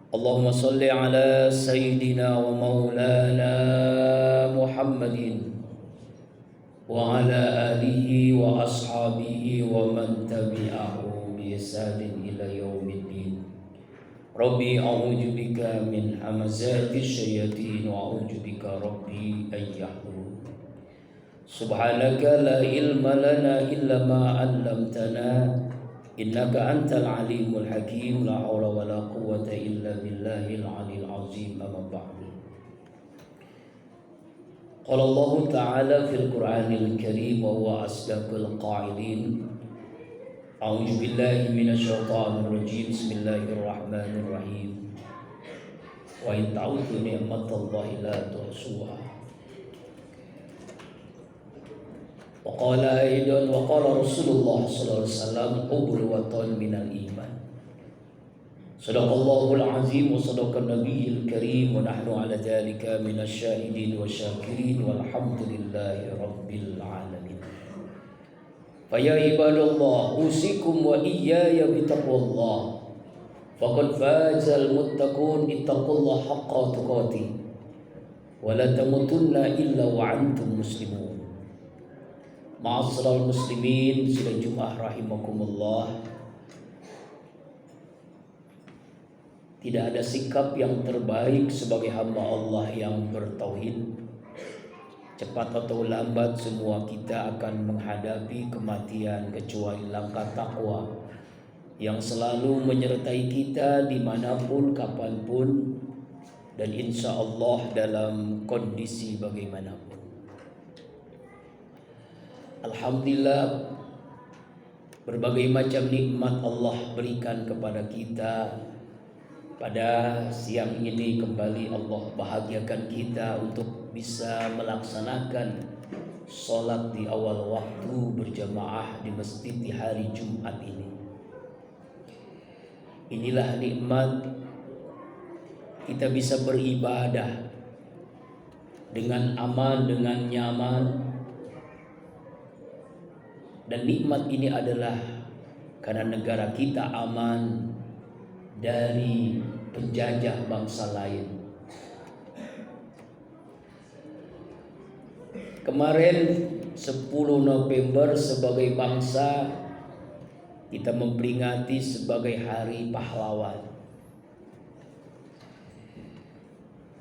اللهم صل على سيدنا ومولانا محمد وعلى آله وأصحابه ومن تبعه بإحسان إلى يوم الدين. ربي أعوذ بك من همزات الشياطين وأعوذ بك ربي أن يحضرون. سبحانك لا علم لنا إلا ما علمتنا إنك أنت العليم الحكيم. لا حول ولا قوة إلا بالله العلي العظيم. أما بعد. قال الله تعالى في القرآن الكريم وهو أصدق القائلين: أعوذ بالله من الشيطان الرجيم. بسم الله الرحمن الرحيم. وإن تعودوا نعمة الله لا تحصوها. وقال أيضا وقال رسول الله صلى الله عليه وسلم: حب الوطن من الإيمان. صدق الله العظيم وصدق النبي الكريم ونحن على ذلك من الشاهدين والشاكرين والحمد لله رب العالمين. فيا عباد الله أوصيكم وإياي بتقوى الله فقد فاز المتقون. اتقوا الله حق تقاته ولا تموتن إلا وأنتم مسلمون. Ma'asyiral muslimin, sidang Jumat rahimakumullah. Tidak ada sikap yang terbaik sebagai hamba Allah yang bertauhid. Cepat atau lambat semua kita akan menghadapi kematian kecuali langkah takwa yang selalu menyertai kita dimanapun, kapanpun, dan insya Allah dalam kondisi bagaimanapun. Alhamdulillah, berbagai macam nikmat Allah berikan kepada kita. Pada siang ini kembali Allah bahagiakan kita untuk bisa melaksanakan sholat di awal waktu berjamaah di masjid di hari Jumat ini. Inilah nikmat kita bisa beribadah dengan aman, dengan nyaman. Dan nikmat ini adalah karena negara kita aman dari penjajah bangsa lain. Kemarin 10 November sebagai bangsa kita memperingati sebagai Hari Pahlawan.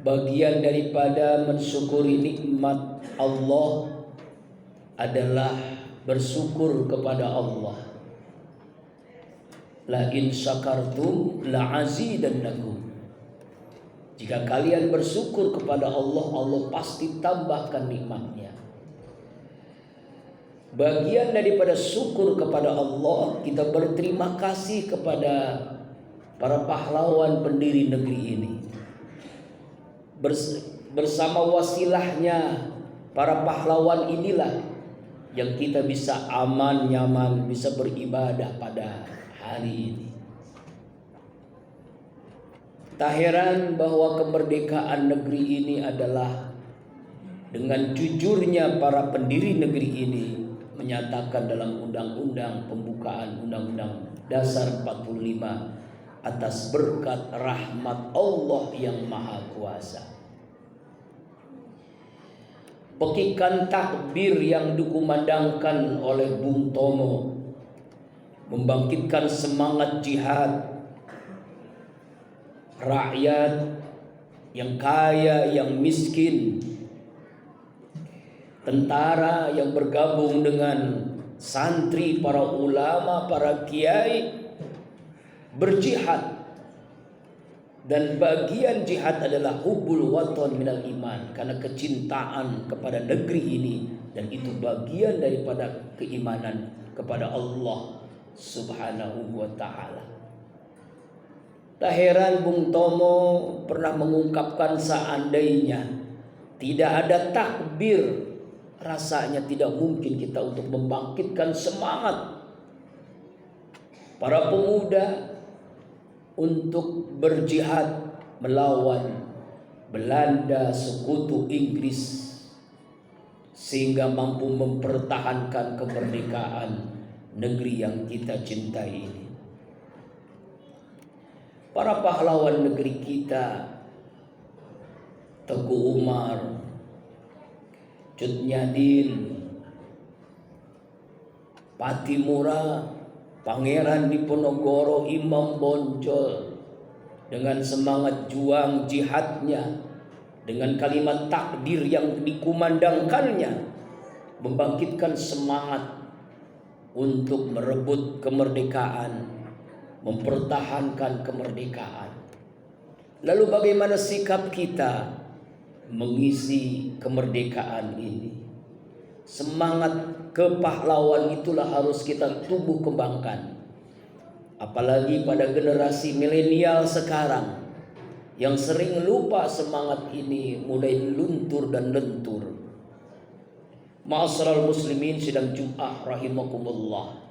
Bagian daripada mensyukuri nikmat Allah adalah bersyukur kepada Allah. La in syakartum la azidannakum. Jika kalian bersyukur kepada Allah, Allah pasti tambahkan nikmatnya. Bagian daripada syukur kepada Allah, kita berterima kasih kepada para pahlawan pendiri negeri ini. Bersama wasilahnya para pahlawan inilah yang kita bisa aman, nyaman, bisa beribadah pada hari ini. Tak heran bahwa kemerdekaan negeri ini adalah dengan jujurnya para pendiri negeri ini menyatakan dalam undang-undang pembukaan Undang-Undang Dasar 45 atas berkat rahmat Allah yang Maha Kuasa. Pekikan takbir yang dikumandangkan oleh Bung Tomo membangkitkan semangat jihad. Rakyat yang kaya, yang miskin, tentara yang bergabung dengan santri, para ulama, para kiai berjihad. Dan bagian jihad adalah hubbul waton minal iman, karena kecintaan kepada negeri ini, dan itu bagian daripada keimanan kepada Allah Subhanahu wa ta'ala. Tak heran Bung Tomo pernah mengungkapkan seandainya tidak ada takbir, rasanya tidak mungkin kita untuk membangkitkan semangat para pemuda untuk berjihad melawan Belanda, sekutu Inggris, sehingga mampu mempertahankan kemerdekaan negeri yang kita cintai ini. para pahlawan negeri kita, Teguh Umar, Cut Nyadin, Patimura, Pangeran Diponegoro, Imam Bonjol, dengan semangat juang jihadnya, dengan kalimat takdir yang dikumandangkannya, membangkitkan semangat untuk merebut kemerdekaan, mempertahankan kemerdekaan. Lalu bagaimana sikap kita mengisi kemerdekaan ini? Semangat kepahlawan itulah harus kita tumbuh kembangkan. Apalagi pada generasi milenial sekarang yang sering lupa semangat ini, mulai luntur dan lentur. Ma'asyiral muslimin sidang Jum'ah rahimakumullah.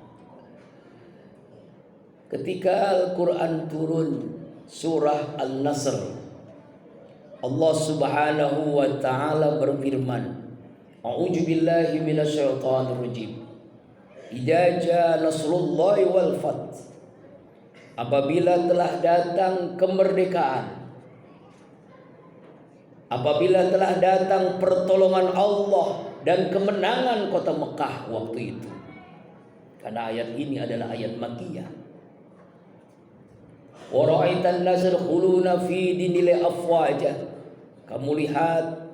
Ketika Al-Quran turun surah An-Nasr, Allah Subhanahu wa taala berfirman, A'udzu billahi minasyaitonir rajim. Idza jaa nasrullahi wal fath. Apabila telah datang kemerdekaan, apabila telah datang pertolongan Allah dan kemenangan kota Mekah waktu itu. Karena ayat ini adalah ayat Makkiyah. Wa ra'aitan nas yadkhuluna fi dinillahi afwaja. Kamu lihat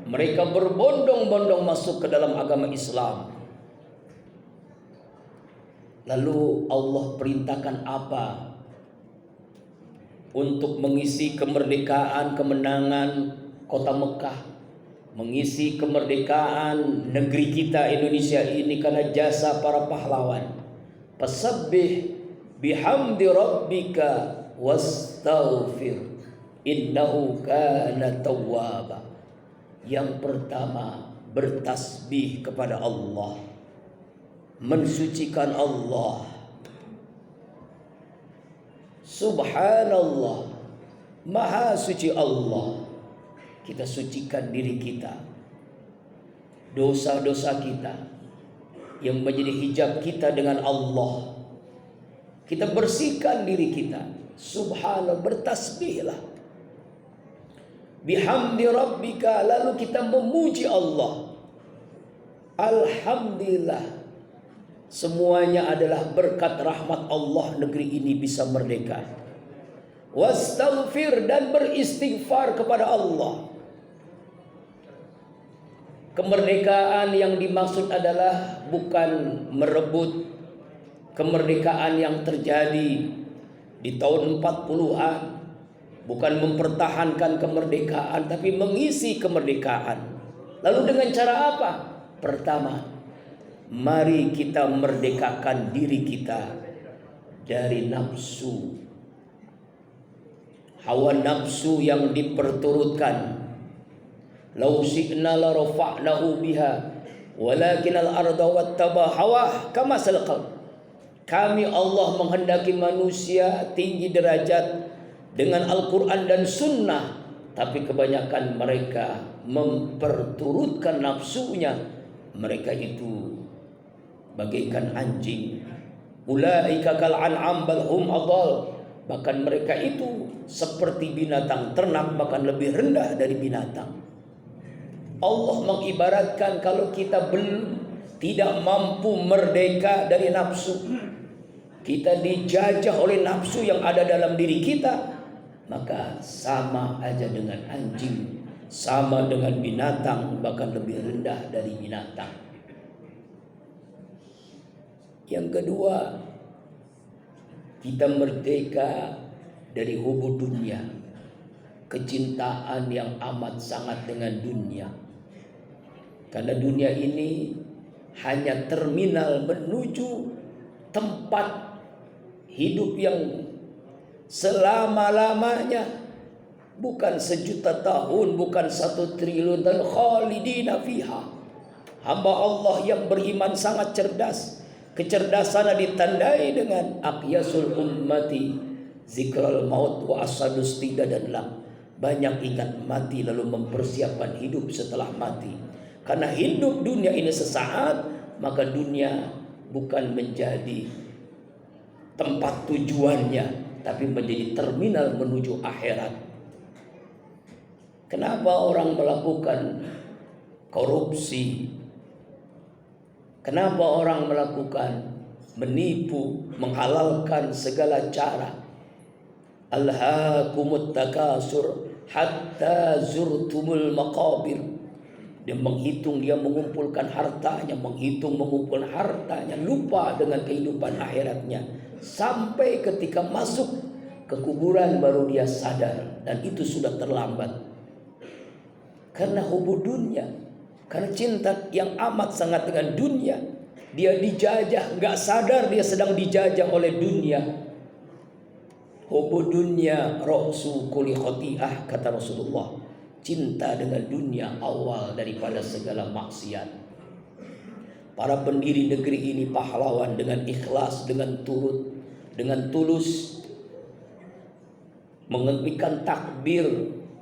mereka berbondong-bondong masuk ke dalam agama Islam. Lalu Allah perintahkan apa untuk mengisi kemerdekaan, kemenangan kota Mekah, mengisi kemerdekaan negeri kita Indonesia ini karena jasa para pahlawan. Fasabbih bihamdi rabbika wastaghfir innahu kana tawwaba. Yang pertama, bertasbih kepada Allah, mensucikan Allah. Subhanallah, maha suci Allah. Kita sucikan diri kita, dosa-dosa kita yang menjadi hijab kita dengan Allah. Kita bersihkan diri kita. Subhanallah, bertasbihlah. Bihamdi rabbika, lalu kita memuji Allah. Alhamdulillah, semuanya adalah berkat rahmat Allah negeri ini bisa merdeka. Wastaghfir, dan beristighfar kepada Allah. Kemerdekaan yang dimaksud adalah bukan merebut kemerdekaan yang terjadi di tahun 40-an. Bukan mempertahankan kemerdekaan, tapi mengisi kemerdekaan. Lalu dengan cara apa? Pertama, mari kita merdekakan diri kita dari nafsu. Hawa nafsu yang diperturutkan. Lau syi'na la rafa'nahu biha walakin al-arda wattaba hawah kama salaqal. Kami Allah menghendaki manusia tinggi derajat dengan Al-Quran dan Sunnah, tapi kebanyakan mereka memperturutkan nafsunya. Mereka itu bagaikan anjing. Ulaika kal an'am bal hum adall. Bahkan mereka itu seperti binatang ternak, bahkan lebih rendah dari binatang. Allah mengibaratkan kalau kita tidak mampu merdeka dari nafsu, kita dijajah oleh nafsu yang ada dalam diri kita, maka sama aja dengan anjing, sama dengan binatang, bahkan lebih rendah dari binatang. Yang kedua, kita merdeka dari hubud dunia, kecintaan yang amat sangat dengan dunia. Karena dunia ini hanya terminal menuju tempat hidup yang selama-lamanya, bukan 1.000.000 tahun, bukan 1 triliun, dan khalidina fiha. Hamba Allah yang beriman sangat cerdas. Kecerdasannya ditandai dengan aqyasul ummati zikral maut wa asadus tida dan lam. Banyak ingat mati lalu mempersiapkan hidup setelah mati. Karena hidup dunia ini sesaat, maka dunia bukan menjadi tempat tujuannya. tapi menjadi terminal menuju akhirat. Kenapa orang melakukan korupsi? Kenapa orang melakukan menipu, menghalalkan segala cara? Alhaakumut takasur hatta zurtumul maqabir. Dia menghitung, dia mengumpulkan hartanya, mengumpulkan hartanya, lupa dengan kehidupan akhiratnya. Sampai ketika masuk ke kuburan baru dia sadar, dan itu sudah terlambat. Karena hubu dunia, karena cinta yang amat sangat dengan dunia, dia dijajah, nggak sadar dia sedang dijajah oleh dunia. Hubu dunia ra'su kulli khati'ah, kata Rasulullah. Cinta dengan dunia awal daripada segala maksiat. Para pendiri negeri ini pahlawan dengan ikhlas, dengan tulus mengemukakan takbir.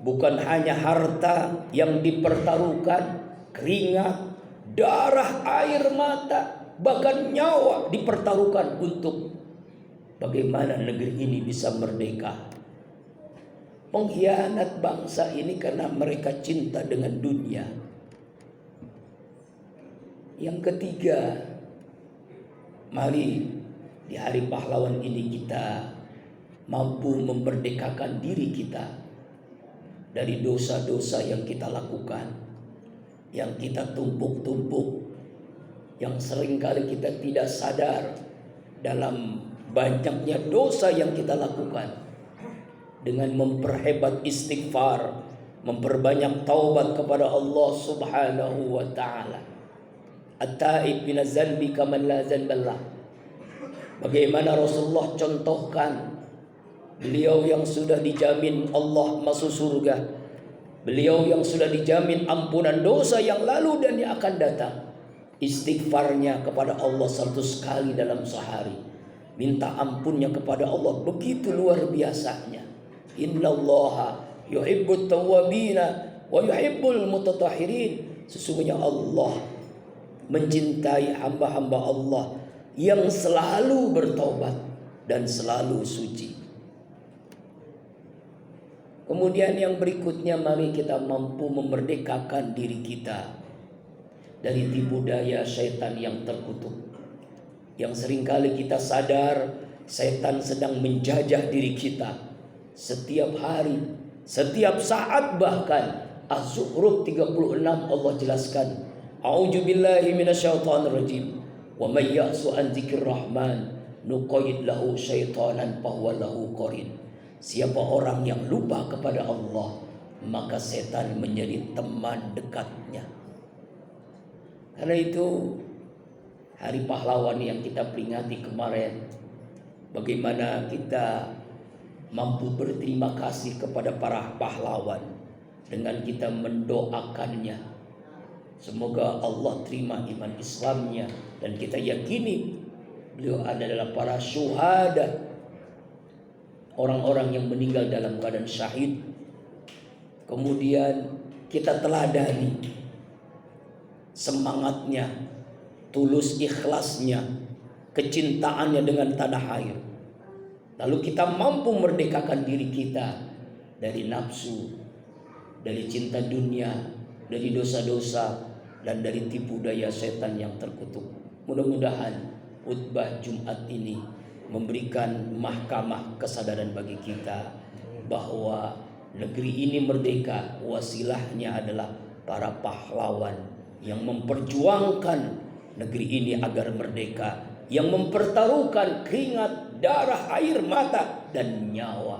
Bukan hanya harta yang dipertaruhkan, keringat, darah, air mata, bahkan nyawa dipertaruhkan untuk bagaimana negeri ini bisa merdeka. Pengkhianat bangsa ini karena mereka cinta dengan dunia. Yang ketiga, mari di hari pahlawan ini kita mampu memerdekakan diri kita dari dosa-dosa yang kita lakukan, yang kita tumpuk-tumpuk, yang seringkali kita tidak sadar dalam banyaknya dosa yang kita lakukan. Dengan memperhebat istighfar, memperbanyak taubat kepada Allah Subhanahu wa ta'ala. At-taib minaz zanbi kaman la zanballah. Bagaimana Rasulullah contohkan beliau yang sudah dijamin Allah masuk surga, beliau yang sudah dijamin ampunan dosa yang lalu dan yang akan datang. Istighfarnya kepada Allah 100 kali dalam sehari, minta ampunnya kepada Allah begitu luar biasanya. Innallaha yuhibbut tawwabina wa yuhibbul mutatahhirin. Sesungguhnya Allah mencintai hamba-hamba Allah yang selalu bertaubat dan selalu suci. Kemudian yang berikutnya, mari kita mampu memerdekakan diri kita dari tipu daya setan yang terkutuk. Yang seringkali kita sadar setan sedang menjajah diri kita setiap hari, setiap saat. Bahkan Az-Zukhruf 36 Allah jelaskan, A'udzubillahi minasyaitonirrajim. Wa may ya'su an dzikrir rahman nuqayyid lahu syaitanan fahuwa lahu qarin. Siapa orang yang lupa kepada Allah, maka setan menjadi teman dekatnya. Karena itu hari pahlawan yang kita peringati kemarin, bagaimana kita mampu berterima kasih kepada para pahlawan dengan kita mendoakannya. Semoga Allah terima iman Islamnya, dan kita yakini beliau adalah para syuhada, orang-orang yang meninggal dalam keadaan syahid. Kemudian kita teladani semangatnya, tulus ikhlasnya, kecintaannya dengan tanah air. Lalu kita mampu merdekakan diri kita dari nafsu, dari cinta dunia, dari dosa-dosa, dan dari tipu daya setan yang terkutuk. Mudah-mudahan khutbah Jumat ini memberikan mahkamah kesadaran bagi kita bahwa negeri ini merdeka, wasilahnya adalah para pahlawan yang memperjuangkan negeri ini agar merdeka, yang mempertaruhkan keringat, darah, air mata, dan nyawa.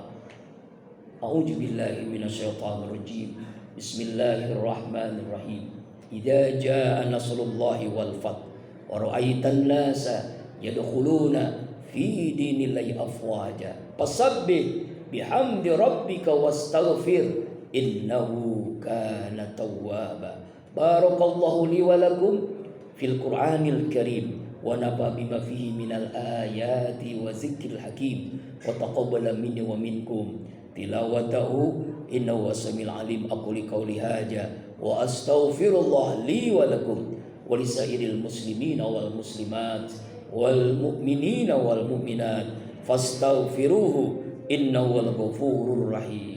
A'udzubillahi minasyaitonirrajim. Bismillahirrahmanirrahim. Idza jaa nasrullahi wal fath wa ra'aitan nasa yadkhuluna fi dinillahi afwaja fasabbih bihamdi rabbika wastaghfir innahu kana tawwaba. Barakallahu li wa lakum fil Qur'anil Karim wa nafa bima fihi minal ayati wa zikril hakim wa taqabbala minni wa minkum tilawatahu innahu wasami'ul alim. Aqulu qawli hadza wa astaghfirullah li wa lakum wa lisairil muslimina wal muslimat wal mu'minina wal mu'minat fastaghfiruhu innahu wal ghafurur rahim.